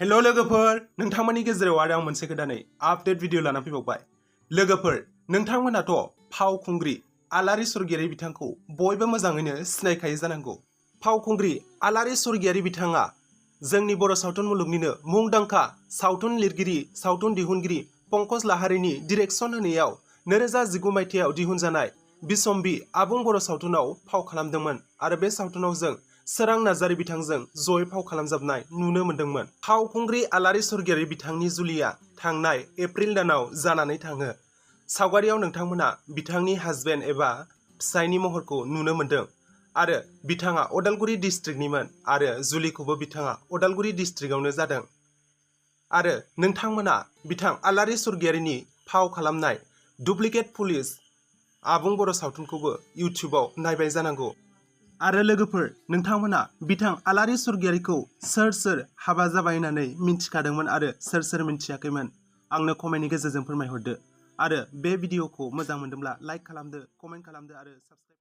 Hello लोगोफोर नोंथांमोननि गेजेराव आरो आं मोनसे गोदानै आपडेट भिडिअ लाना फैबावबाय। लोगोफोर नोंथांमोनाथ' फावखुंग्रि आलारि स्वर्गियारी बिथांखौ बयबो मोजाङैनो सिनायखायो जानांगौ। फावखुंग्रि आलारि स्वर्गियारी बिथाङा जोंनि बर' सावथुन मुलुगनिनो मुंदांखा सावथुन लिरगिरि सावथुन दिहुनगिरि पंकज लाहारीनि डिरेक्सन होनायाव 2019 मायथाइयाव दिहुनजानाय बिसम्बि आबुं बर' सावथुनाव फाव खालामदोंमोन आरो बे सावथुनाव जों सोरां नार्जारी बिथांजों जयै फाव खालामजाबनाय नुनो मोन्दोंमोन। फावखुंग्रि आलारि स्वर्गियारी बिथांनि जुलिया थांनाय एप्रिल दानाव जानानै थाङो। सावगारियाव नोंथांमोना बिथांनि हाजबेन्ड एबा फिसायनि महरखौ नुनो मोन्दों आरो बिथाङा अदालगुरि डिस्ट्रिक्टनिमोन आरो जुलिखौबो बिथाङा अदालगुरि डिस्ट्रिक्टआवनो जादों। आरो नोंथांमोना बिथां आलारि स्वर्गियारीनि फाव खालामनाय डुप्लिकेट पुलिस आबुं बर' सावथुनखौबो इउटिउबाव नायबाय जानांगौ। आरो लोगोफोर नोंथांमोना बिथां आलारि स्वर्गियारीखौ सोर हाबा जाबाय होननानै मिन्थिखादोंमोन आरो सोर मिन्थियाखैमोन आंनो कमेन्टनि गेजेरजों फोरमायहरदो। आरो बे भिडिअखौ मोजां मोनदोंब्ला लाइक खालामदो, कमेन्ट खालामदो आरो साबस्क्राइब